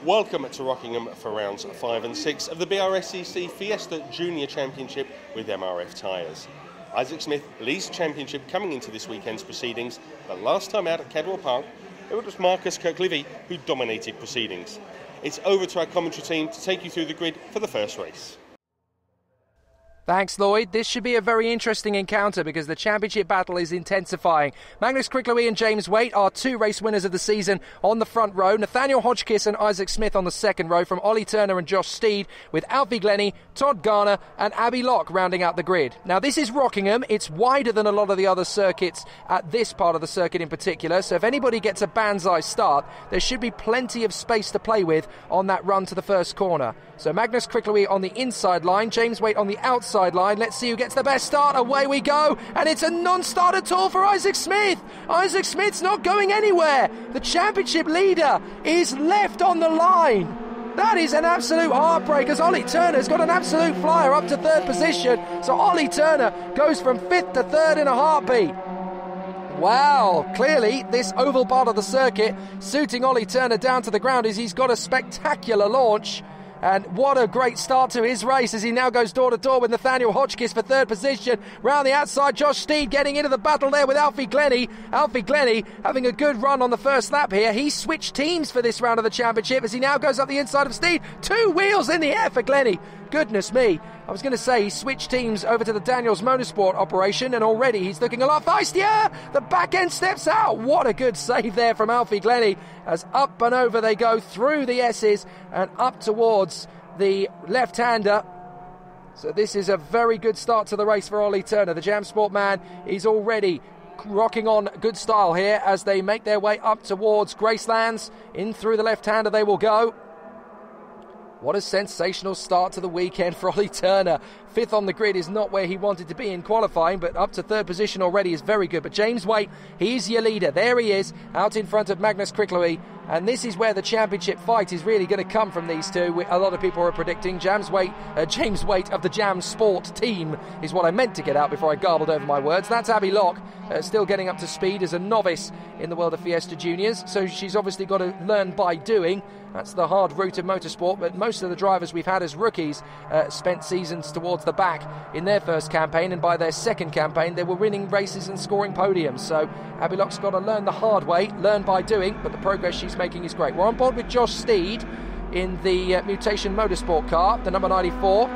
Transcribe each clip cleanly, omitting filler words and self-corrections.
Welcome to Rockingham for rounds 5 and 6 of the BRSCC Fiesta Junior Championship with MRF Tyres. Isaac Smith leads the championship coming into this weekend's proceedings, but last time out at Cadwell Park, it was Marcus Kirklevi who dominated proceedings. It's over to our commentary team to take you through the grid for the first race. Thanks, Lloyd. This should be a very interesting encounter because the championship battle is intensifying. Magnus Kirklevi and James Waite are two race winners of the season on the front row. Nathaniel Hodgkiss and Isaac Smith on the second row from Ollie Turner and Josh Steed, with Alfie Glennie, Todd Garner and Abby Locke rounding out the grid. Now, this is Rockingham. It's wider than a lot of the other circuits at this part of the circuit in particular. So if anybody gets a banzai start, there should be plenty of space to play with on that run to the first corner. So Magnus Kirklevi on the inside line, James Waite on the outside line. Let's see who gets the best start. Away we go, and it's a non-start at all for Isaac Smith. Isaac Smith's not going anywhere. The championship leader is left on the line. That is an absolute heartbreak, as Ollie Turner's got an absolute flyer up to third position. So Ollie Turner goes from fifth to third in a heartbeat. Wow, clearly this oval part of the circuit suiting Ollie Turner down to the ground, as he's got a spectacular launch. And what a great start to his race as he now goes door to door with Nathaniel Hodgkiss for third position. Round the outside, Josh Steed getting into the battle there with Alfie Glennie. Alfie Glennie having a good run on the first lap here. He switched teams for this round of the championship as he now goes up the inside of Steed. Two wheels in the air for Glennie. Goodness me. I was going to say he switched teams over to the Daniels Motorsport operation, and already he's looking a lot feistier. The back end steps out. What a good save there from Alfie Glennie, as up and over they go through the S's and up towards the left-hander. So this is a very good start to the race for Ollie Turner. The Jam Sport man is already rocking on good style here as they make their way up towards Gracelands. In through the left-hander they will go. What a sensational start to the weekend for Ollie Turner. Fifth on the grid is not where he wanted to be in qualifying, but up to third position already is very good. But James Waite, he's your leader. There he is, out in front of Magnus Kirklevi. And this is where the championship fight is really going to come from these two. A lot of people are predicting James Waite of the Jam Sport team is what I meant to get out before I garbled over my words. That's Abby Locke, still getting up to speed as a novice in the world of Fiesta Juniors. So she's obviously got to learn by doing. That's the hard route of motorsport, but most of the drivers we've had as rookies spent seasons towards the back in their first campaign, and by their second campaign they were winning races and scoring podiums. So Abby Locke's got to learn the hard way, learn by doing, but the progress she's making is great. We're on board with Josh Steed in the Mutation Motorsport car, the number 94.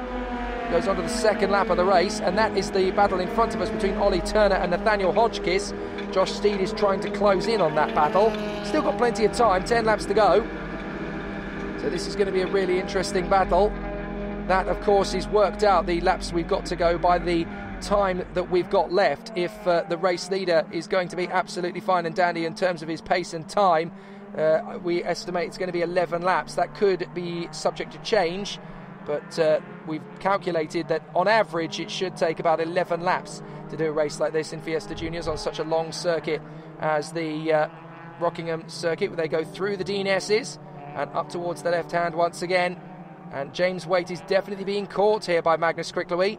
Goes on to the second lap of the race, and that is the battle in front of us between Ollie Turner and Nathaniel Hodgkiss. Josh Steed is trying to close in on that battle. Still got plenty of time, 10 laps to go. So this is going to be a really interesting battle. That, of course, is worked out, the laps we've got to go, by the time that we've got left. If the race leader is going to be absolutely fine and dandy in terms of his pace and time, we estimate it's going to be 11 laps. That could be subject to change, but we've calculated that on average it should take about 11 laps to do a race like this in Fiesta Juniors on such a long circuit as the Rockingham circuit, where they go through the Dean S's and up towards the left hand once again. And James Waite is definitely being caught here by Magnus Kirklevi.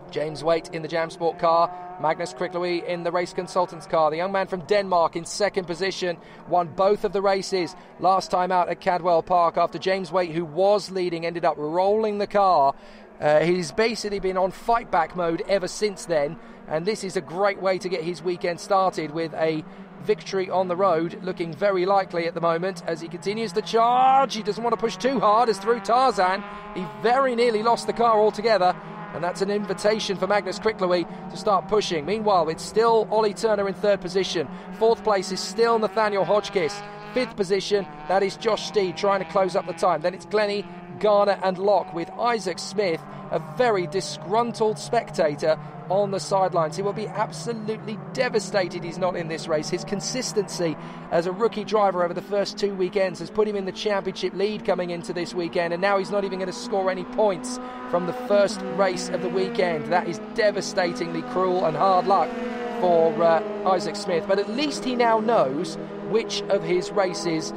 James Waite in the Jam Sport car, Magnus Kirklevi in the Race Consultants car. The young man from Denmark in second position, won both of the races last time out at Cadwell Park, after James Waite, who was leading, ended up rolling the car. He's basically been on fight back mode ever since then, and this is a great way to get his weekend started, with a victory on the road looking very likely at the moment as he continues to charge. He doesn't want to push too hard, as through Tarzan he very nearly lost the car altogether, and that's an invitation for Magnus Kirklevi to start pushing. Meanwhile, it's still Ollie Turner in third position. Fourth place is still Nathaniel Hodgkiss. Fifth position, that is Josh Steed trying to close up the time. Then it's Glennie, Garner and Locke, with Isaac Smith, a very disgruntled spectator, on the sidelines. He will be absolutely devastated he's not in this race. His consistency as a rookie driver over the first two weekends has put him in the championship lead coming into this weekend, and now he's not even going to score any points from the first race of the weekend. That is devastatingly cruel and hard luck for Isaac Smith, but at least he now knows which of his races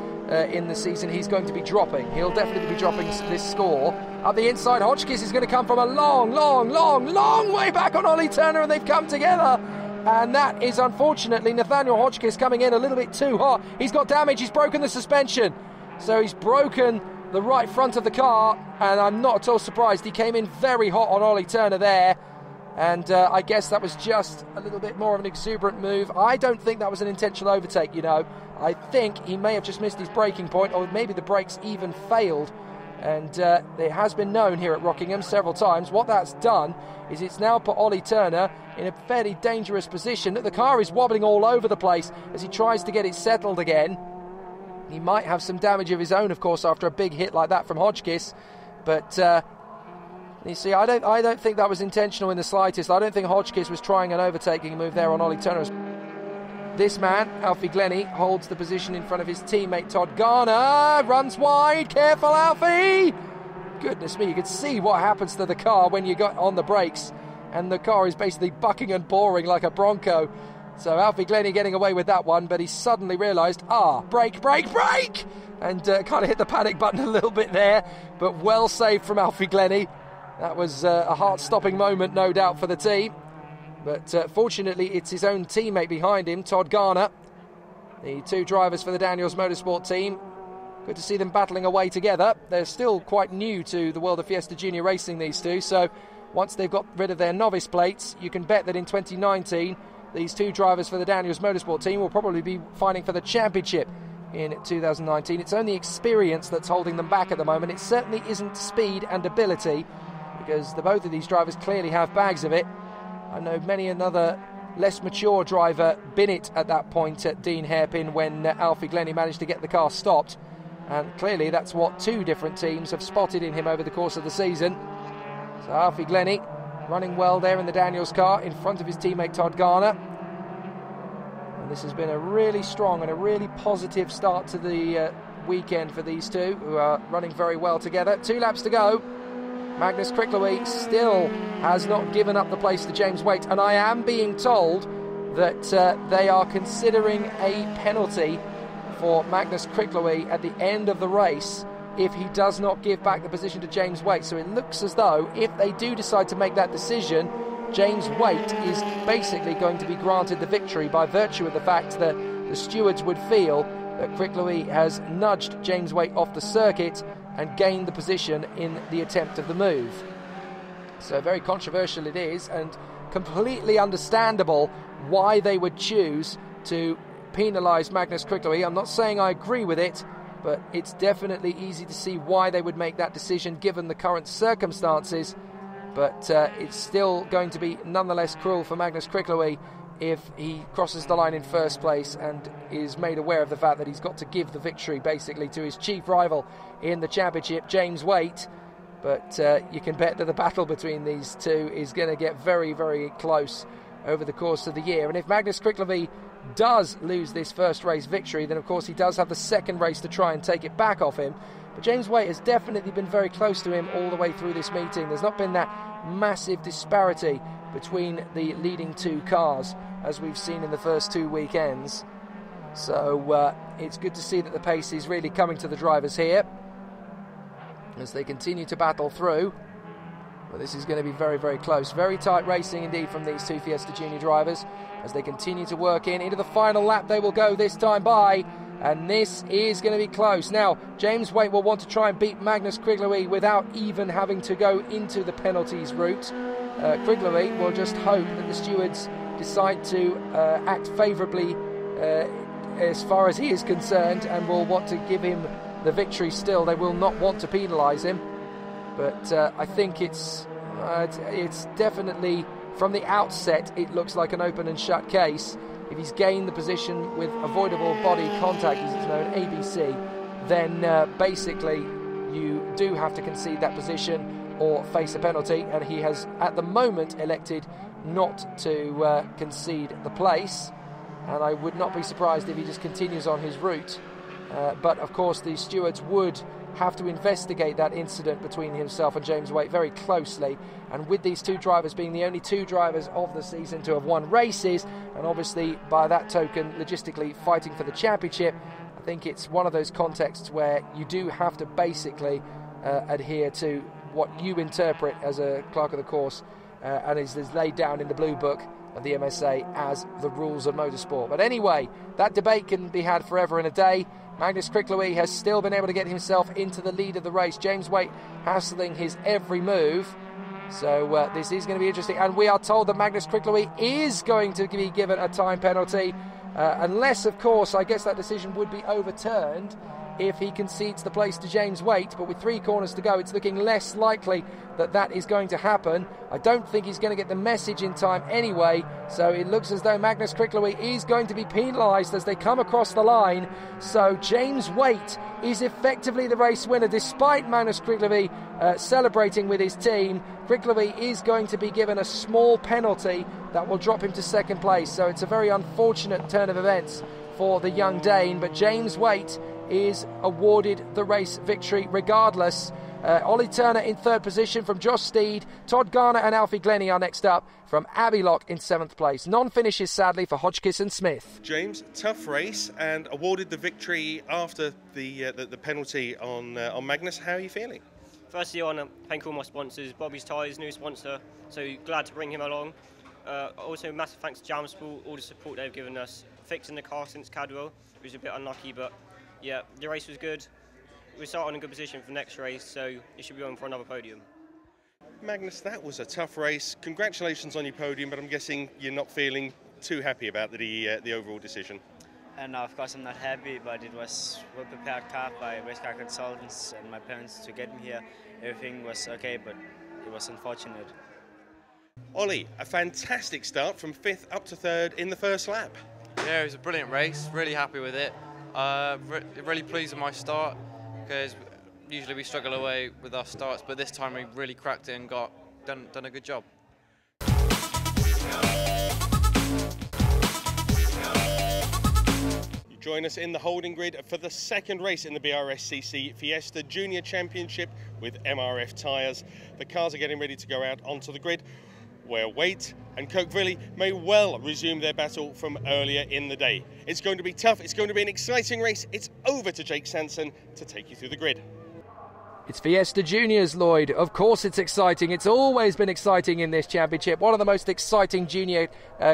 in the season he's going to be dropping. He'll definitely be dropping this score. Up the inside, Hodgkiss is going to come from a long way back on Ollie Turner, and they've come together. And that is unfortunately Nathaniel Hodgkiss coming in a little bit too hot. He's got damage, he's broken the suspension. So he's broken the right front of the car, and I'm not at all surprised. He came in very hot on Ollie Turner there, and I guess that was just a little bit more of an exuberant move. I don't think that was an intentional overtake, you know. I think he may have just missed his braking point, or maybe the brakes even failed. And it has been known here at Rockingham several times. What that's done is it's now put Ollie Turner in a fairly dangerous position. The car is wobbling all over the place as he tries to get it settled again. He might have some damage of his own, of course, after a big hit like that from Hotchkiss. But you see, I don't think that was intentional in the slightest. I don't think Hotchkiss was trying an overtaking move there on Ollie Turner. This man, Alfie Glennie, holds the position in front of his teammate Todd Garner. Runs wide. Careful, Alfie! Goodness me, you can see what happens to the car when you got on the brakes. And the car is basically bucking and boring like a Bronco. So Alfie Glennie getting away with that one, but he suddenly realised, brake! And kind of hit the panic button a little bit there, but well saved from Alfie Glennie. That was a heart-stopping moment, no doubt, for the team. But fortunately, it's his own teammate behind him, Todd Garner. The two drivers for the Daniels Motorsport team. Good to see them battling away together. They're still quite new to the world of Fiesta Junior racing, these two. So once they've got rid of their novice plates, you can bet that in 2019, these two drivers for the Daniels Motorsport team will probably be fighting for the championship in 2019. It's only experience that's holding them back at the moment. It certainly isn't speed and ability, because both of these drivers clearly have bags of it. I know many another less mature driver been it at that point at Dean Hairpin when Alfie Glennie managed to get the car stopped. And clearly that's what two different teams have spotted in him over the course of the season. So Alfie Glennie running well there in the Daniels car in front of his teammate Todd Garner. And this has been a really strong and a really positive start to the weekend for these two, who are running very well together. 2 laps to go. Magnus Kricklewey still has not given up the place to James Waite, and I am being told that they are considering a penalty for Magnus Kricklewey at the end of the race if he does not give back the position to James Waite. So it looks as though if they do decide to make that decision, James Waite is basically going to be granted the victory by virtue of the fact that the stewards would feel that Kricklewey has nudged James Waite off the circuit and gained the position in the attempt of the move. So very controversial it is, and completely understandable why they would choose to penalise Magnus Kricklewey. I'm not saying I agree with it, but it's definitely easy to see why they would make that decision given the current circumstances. But it's still going to be nonetheless cruel for Magnus Kricklewey if he crosses the line in first place and is made aware of the fact that he's got to give the victory basically to his chief rival in the championship, James Waite. But you can bet that the battle between these two is going to get very, very close over the course of the year. And if Magnus Kricklewey does lose this first race victory, then of course he does have the second race to try and take it back off him. But James Waite has definitely been very close to him all the way through this meeting. There's not been that massive disparity between the leading two cars as we've seen in the first 2 weekends. So it's good to see that the pace is really coming to the drivers here as they continue to battle through. Well, this is going to be very, very close. Very tight racing indeed from these two Fiesta Junior drivers as they continue to work into the final lap. They will go this time by, and this is going to be close. Now, James Waite will want to try and beat Magnus Kricklewey without even having to go into the penalties route. Kricklewey will just hope that the stewards decide to act favourably as far as he is concerned and will want to give him the victory still. They will not want to penalise him. But I think it's definitely, from the outset, it looks like an open and shut case. If he's gained the position with avoidable body contact, as it's known, ABC, then basically you do have to concede that position or face a penalty, and he has at the moment elected not to concede the place, and I would not be surprised if he just continues on his route. But of course the stewards would have to investigate that incident between himself and James Waite very closely, and with these two drivers being the only two drivers of the season to have won races, and obviously by that token logistically fighting for the championship, I think it's one of those contexts where you do have to basically adhere to what you interpret as a clerk of the course and is laid down in the blue book of the MSA as the rules of motorsport. But anyway, that debate can be had forever and a day. Magnus Cricklewy has still been able to get himself into the lead of the race. James Waite hassling his every move. So this is going to be interesting. And we are told that Magnus Cricklewy is going to be given a time penalty. Unless, of course, I guess that decision would be overturned if he concedes the place to James Waite, but with 3 corners to go, it's looking less likely that that is going to happen. I don't think he's going to get the message in time anyway, so it looks as though Magnus Cricklewy is going to be penalised as they come across the line. So James Waite is effectively the race winner, despite Magnus Cricklewy celebrating with his team. Cricklewy is going to be given a small penalty that will drop him to second place, so it's a very unfortunate turn of events for the young Dane, but James Waite is awarded the race victory regardless. Ollie Turner in third position from Josh Steed. Todd Garner and Alfie Glennie are next up from Abbey Lock in 7th place. Non-finishes sadly for Hodgkiss and Smith. James, tough race and awarded the victory after the penalty on Magnus. How are you feeling? Firstly, I want to thank all my sponsors. Bobby's Tyres, new sponsor, so glad to bring him along. Also massive thanks to Jamsport, all the support they've given us. Fixing the car since Cadwell, it was a bit unlucky, but yeah, the race was good. We start in a good position for the next race, so it should be on for another podium. Magnus, that was a tough race. Congratulations on your podium, but I'm guessing you're not feeling too happy about the overall decision. And of course I'm not happy, but it was a well-prepared car by race car consultants and my parents to get me here. Everything was okay, but it was unfortunate. Ollie, a fantastic start from 5th up to 3rd in the first lap. Yeah, it was a brilliant race, really happy with it. Really pleased with my start, because usually we struggle away with our starts, but this time we really cracked it and done a good job. You join us in the holding grid for the second race in the BRSCC Fiesta Junior Championship with MRF Tyres. The cars are getting ready to go out onto the grid, where Waite and Coqueville may well resume their battle from earlier in the day. It's going to be tough, it's going to be an exciting race. It's over to Jake Sanson to take you through the grid. It's Fiesta Juniors, Lloyd. Of course it's exciting. It's always been exciting in this championship. One of the most exciting junior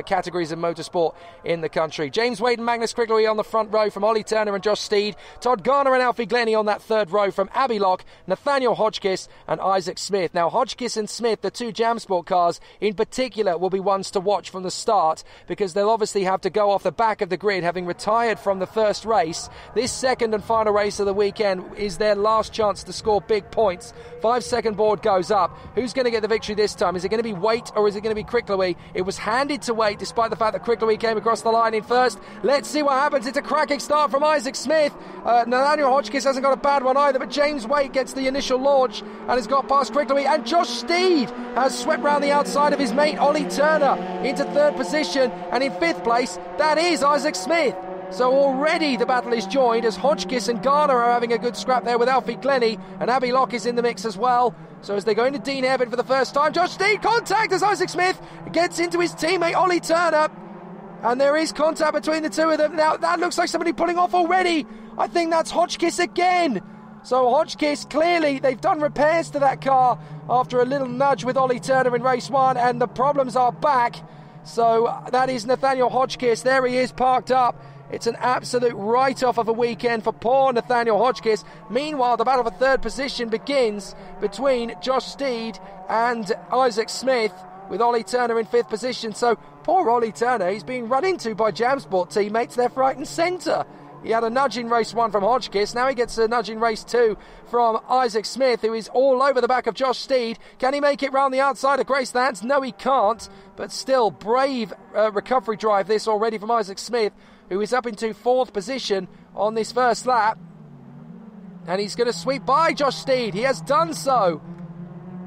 categories of motorsport in the country. James Waite and Magnus Cricklewy on the front row from Ollie Turner and Josh Steed. Todd Garner and Alfie Glennie on that third row from Abbey Lock, Nathaniel Hodgkiss and Isaac Smith. Now Hodgkiss and Smith, the 2 Jamsport cars in particular, will be ones to watch from the start, because they'll obviously have to go off the back of the grid having retired from the first race. This second and final race of the weekend is their last chance to score big points. 5-second board goes up. Who's going to get the victory this time? Is it going to be Waite or is it going to be Cricklewy? It was handed to Waite despite the fact that Cricklewy came across the line in first. Let's see what happens. It's a cracking start from Isaac Smith. Nathaniel Hodgkiss hasn't got a bad one either, but James Waite gets the initial launch and has got past Cricklewy, and Josh Steed has swept round the outside of his mate Ollie Turner into third position, and in 5th place that is Isaac Smith. So already the battle is joined as Hodgkiss and Garner are having a good scrap there with Alfie Glennie, and Abbey Lock is in the mix as well. So as they're going to Dean Airford for the first time, Josh Steed contact as Isaac Smith gets into his teammate Ollie Turner, and there is contact between the two of them. Now that looks like somebody pulling off already. I think that's Hodgkiss again. So Hodgkiss, clearly they've done repairs to that car after a little nudge with Ollie Turner in race 1, and the problems are back. So that is Nathaniel Hodgkiss. There he is parked up. It's an absolute write-off of a weekend for poor Nathaniel Hodgkiss. Meanwhile, the battle for third position begins between Josh Steed and Isaac Smith, with Ollie Turner in 5th position. So poor Ollie Turner, he's being run into by Jamsport teammates left, right and centre. He had a nudge in race 1 from Hodgkiss. Now he gets a nudge in race 2 from Isaac Smith, who is all over the back of Josh Steed. Can he make it round the outside of Grace Lance? No, he can't. But still, brave recovery drive this already from Isaac Smith, who is up into 4th position on this first lap. And he's going to sweep by Josh Steed. He has done so.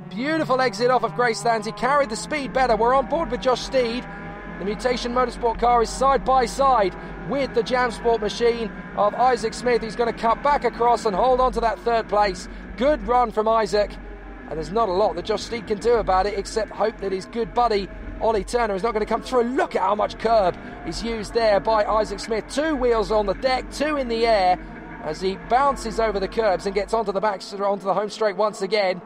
Beautiful exit off of Grace Lance. He carried the speed better. We're on board with Josh Steed. The Mutation Motorsport car is side by side with the Jamsport machine of Isaac Smith, who's going to cut back across and hold on to that 3rd place. Good run from Isaac. And there's not a lot that Josh Steed can do about it, except hope that his good buddy Ollie Turner is not going to come through. Look at how much curb is used there by Isaac Smith. 2 wheels on the deck, 2 in the air, as he bounces over the curbs and gets onto the home straight once again.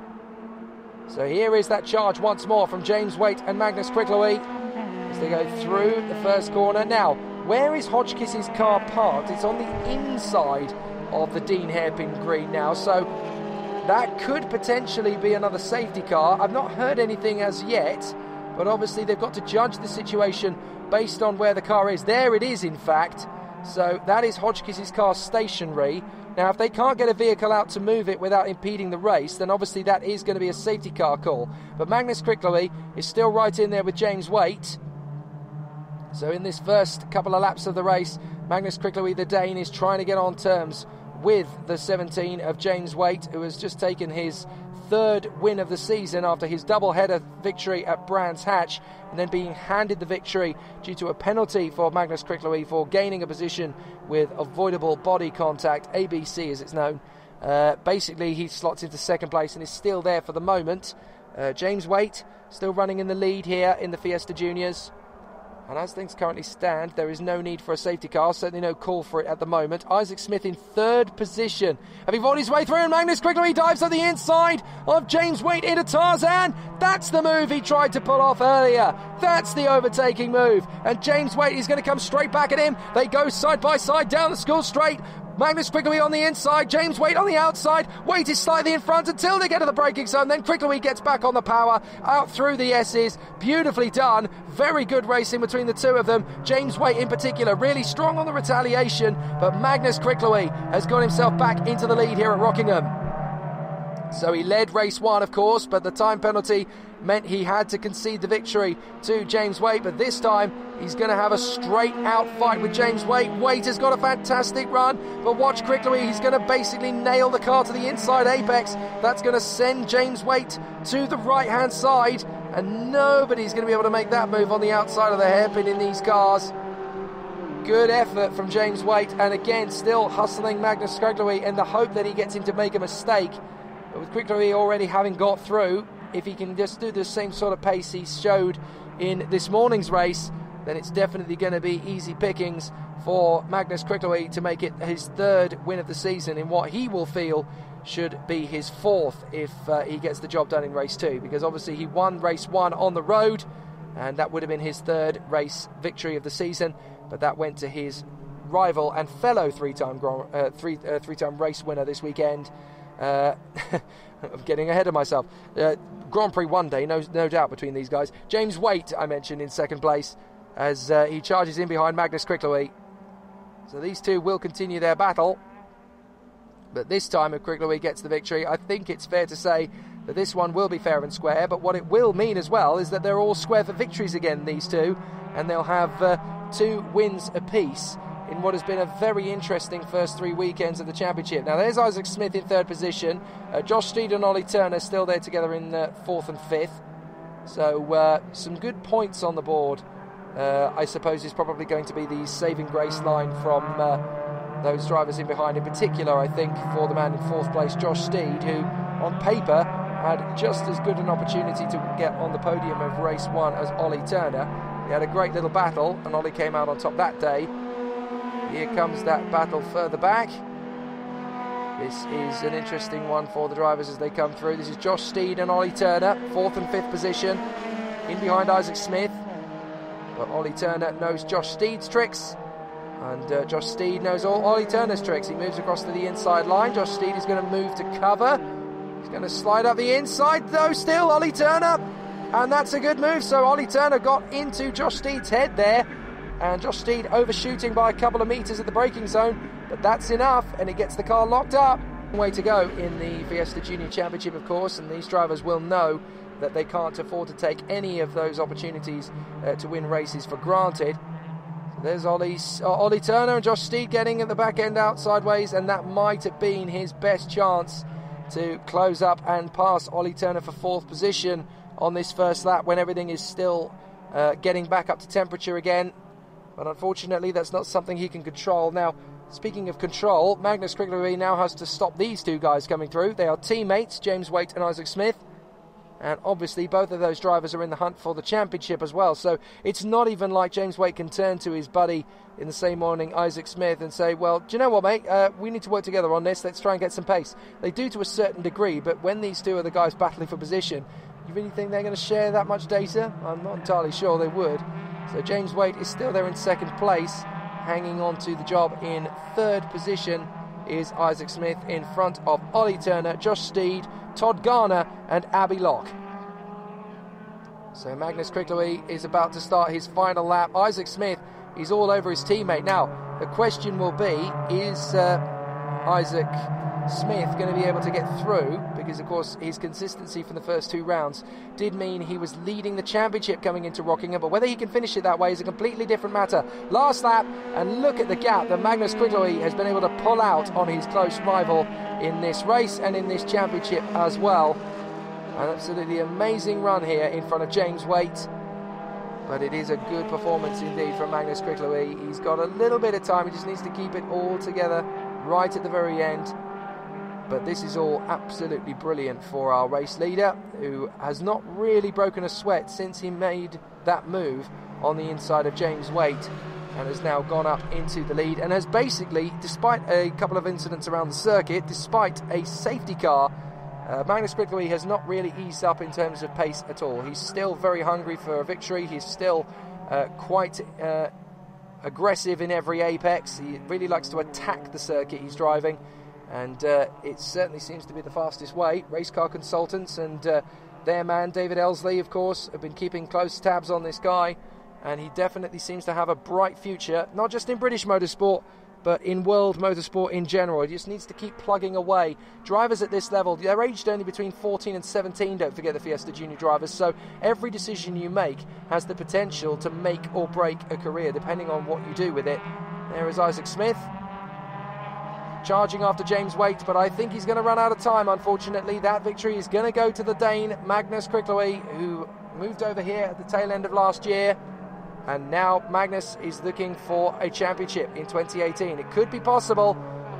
So here is that charge once more from James Waite and Magnus Cricklewy as they go through the first corner. Now, Where is Hotchkiss's car parked? It's on the inside of the Dean Hairpin Green now, so that could potentially be another safety car. I've not heard anything as yet, but obviously they've got to judge the situation based on where the car is. There it is, in fact. So that is Hotchkiss's car stationary. Now, if they can't get a vehicle out to move it without impeding the race, then obviously that is going to be a safety car call. But Magnus Krickleby is still right in there with James Waite. So in this first couple of laps of the race, Magnus Krickleby, the Dane, is trying to get on terms with the 17 of James Waite, who has just taken his third win of the season after his double-header victory at Brands Hatch, and then being handed the victory due to a penalty for Magnus Krickleby for gaining a position with avoidable body contact, ABC as it's known. Basically, he slots into second place and is still there for the moment. James Waite still running in the lead here in the Fiesta Juniors. And as things currently stand, there is no need for a safety car, certainly no call for it at the moment. Isaac Smith in third position, having fought his way through, and Magnus Krickleby dives on the inside of James Waite into Tarzan. That's the move he tried to pull off earlier. That's the overtaking move, and James Waite is going to come straight back at him. They go side by side down the school straight. Magnus Krickleby on the inside, James Waite on the outside. Waite is slightly in front until they get to the braking zone. Then Krickleby gets back on the power, out through the S's. Beautifully done. Very good racing between the two of them. James Waite in particular, really strong on the retaliation. But Magnus Krickleby has got himself back into the lead here at Rockingham. So he led race one, of course, but the time penalty meant he had to concede the victory to James Waite. But this time, he's going to have a straight-out fight with James Waite. Waite has got a fantastic run, but watch Krickleby. He's going to basically nail the car to the inside apex. That's going to send James Waite to the right-hand side, and nobody's going to be able to make that move on the outside of the hairpin in these cars. Good effort from James Waite, and again, still hustling Magnus Krickleby in the hope that he gets him to make a mistake. But with Krickleby already having got through, if he can just do the same sort of pace he showed in this morning's race, then it's definitely going to be easy pickings for Magnus Krickleby to make it his third win of the season in what he will feel should be his fourth if he gets the job done in race two, because obviously he won race one on the road, and that would have been his third race victory of the season, but that went to his rival and fellow three-time race winner this weekend. I'm getting ahead of myself. Grand Prix one day, no doubt between these guys. James Waite, I mentioned, in second place as he charges in behind Magnus Krickleby. So these two will continue their battle. But this time, if Krickleby gets the victory, I think it's fair to say that this one will be fair and square. But what it will mean as well is that they're all square for victories again, these two. And they'll have 2 wins apiece in what has been a very interesting first 3 weekends of the championship. Now there's Isaac Smith in third position. Josh Steed and Ollie Turner still there together in 4th and 5th. So some good points on the board. I suppose is probably going to be the saving grace line from those drivers in behind. In particular, I think, for the man in 4th place, Josh Steed, who on paper had just as good an opportunity to get on the podium of race one as Ollie Turner. He had a great little battle, and Ollie came out on top that day. Here comes that battle further back. This is an interesting one for the drivers as they come through. This is Josh Steed and Ollie Turner, 4th and 5th position, in behind Isaac Smith. But Ollie Turner knows Josh Steed's tricks, and Josh Steed knows all Ollie Turner's tricks. He moves across to the inside line. Josh Steed is going to move to cover. He's going to slide up the inside, though, still, Ollie Turner. And that's a good move. So Ollie Turner got into Josh Steed's head there. And Josh Steed overshooting by a couple of metres at the braking zone, but that's enough, and it gets the car locked up. Way to go in the Fiesta Junior Championship, of course, and these drivers will know that they can't afford to take any of those opportunities to win races for granted. So there's Ollie Turner and Josh Steed getting at the back end out sideways, and that might have been his best chance to close up and pass Ollie Turner for 4th position on this first lap when everything is still getting back up to temperature again. But unfortunately, that's not something he can control. Now, speaking of control, Magnus Krickleby now has to stop these two guys coming through. They are teammates, James Waite and Isaac Smith. And obviously, both of those drivers are in the hunt for the championship as well. So it's not even like James Waite can turn to his buddy in the same morning, Isaac Smith, and say, well, do you know what, mate? We need to work together on this. Let's try and get some pace. They do to a certain degree, but when these two are the guys battling for position, you really think they're going to share that much data? I'm not entirely sure they would. So James Waite is still there in 2nd place. hanging on to the job in third position is Isaac Smith, in front of Ollie Turner, Josh Steed, Todd Garner and Abbey Locke. So Magnus Krickleby is about to start his final lap. Isaac Smith is all over his teammate. Now, the question will be, is Isaac Smith going to be able to get through? Because, of course, his consistency from the first 2 rounds did mean he was leading the championship coming into Rockingham, but whether he can finish it that way is a completely different matter. Last lap, and look at the gap that Magnus Krickleby has been able to pull out on his close rival in this race and in this championship as well. An absolutely amazing run here in front of James Waite. But it is a good performance indeed from Magnus Krickleby. He's got a little bit of time, he just needs to keep it all together right at the very end. But this is all absolutely brilliant for our race leader, who has not really broken a sweat since he made that move on the inside of James Waite, and has now gone up into the lead, and has basically, despite a couple of incidents around the circuit, despite a safety car, Magnus Krickleby has not really eased up in terms of pace at all. He's still very hungry for a victory. He's still quite aggressive in every apex. He really likes to attack the circuit he's driving, and it certainly seems to be the fastest way. Race car consultants and their man David Elsley, of course, have been keeping close tabs on this guy, and he definitely seems to have a bright future, not just in British motorsport, but in world motorsport in general. He just needs to keep plugging away. Drivers at this level, they're aged only between 14 and 17, don't forget the Fiesta Junior drivers, so every decision you make has the potential to make or break a career, depending on what you do with it. There is Isaac Smith, charging after James Waite, but I think he's going to run out of time, unfortunately. That victory is going to go to the Dane, Magnus Krickleby, who moved over here at the tail end of last year. And now Magnus is looking for a championship in 2018. It could be possible,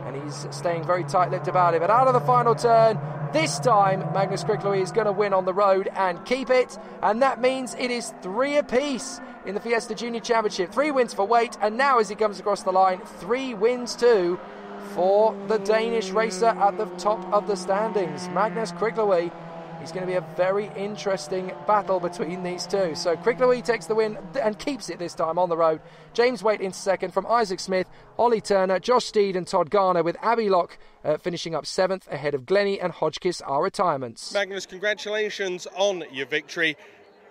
and he's staying very tight-lipped about it. But out of the final turn, this time Magnus Krickleby is going to win on the road and keep it. And that means it is 3 apiece in the Fiesta Junior Championship. 3 wins for Waite, and now as he comes across the line, 3 wins too for the Danish racer at the top of the standings, Magnus Krickleby. It's going to be a very interesting battle between these two. So Krickleby takes the win and keeps it this time on the road. James Waite in second from Isaac Smith, Ollie Turner, Josh Steed and Todd Garner, with Abbey Locke finishing up 7th ahead of Glennie and Hodgkiss, our retirements. Magnus, congratulations on your victory.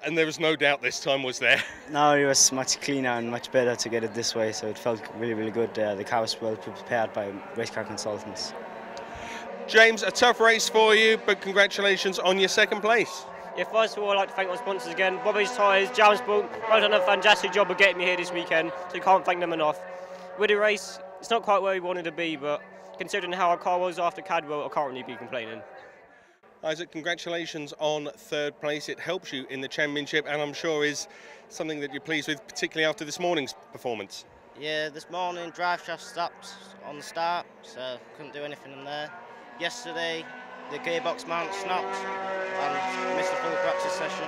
And there was no doubt this time, was there? No, it was much cleaner and much better to get it this way, so it felt really, really good. The car was well prepared by race car consultants. James, a tough race for you, but congratulations on your 2nd place. Yeah, first of all, I'd like to thank my sponsors again. Bobby's Tyres, Jamsport, both done a fantastic job of getting me here this weekend, so can't thank them enough. With the race, it's not quite where we wanted to be, but considering how our car was after Cadwell, I can't really be complaining. Isaac, congratulations on 3rd place. It helps you in the championship, and I'm sure is something that you're pleased with, particularly after this morning's performance. Yeah, this morning drive shaft stopped on the start, so couldn't do anything in there. Yesterday, the gearbox mount snapped and missed a full practice session.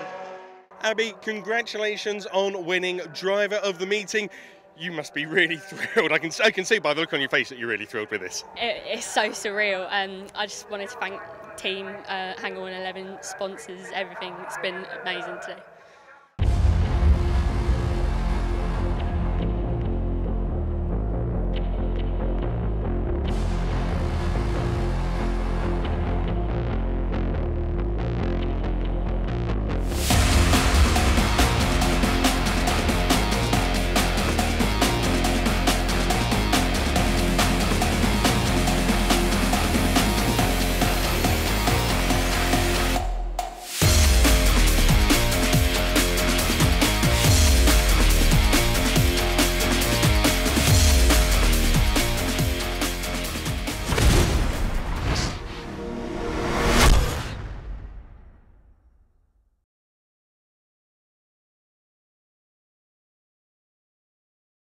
Abby, congratulations on winning Driver of the Meeting. You must be really thrilled. I can see by the look on your face that you're really thrilled with this. It's so surreal. I just wanted to thank team, Hang On 11 sponsors, everything. It's been amazing today.